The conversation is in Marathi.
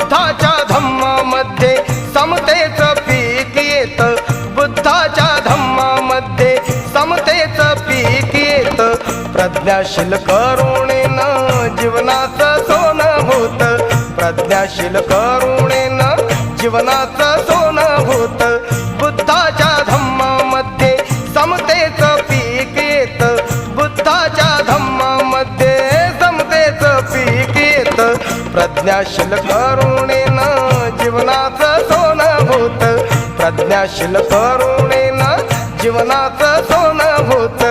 बुद्धाच्या धम्मामध्ये समतेच पीक येत, बुद्धाच्या धम्मामध्ये समतेच पीक येत। प्रज्ञाशील करुणेनं जीवनाचं सोनं होत, प्रज्ञाशील करुणेनं जीवनाचं सोनं होत। बुद्धाच्या धम्मामध्ये समतेच पीक येत, बुद्धाच्या धम्मामध्ये समतेच पीक येत। प्रज्ञाशील करुणेनं जीवनाचं सोनं होत, प्रज्ञाशील करुणेनं जीवनाचं सोनं होत।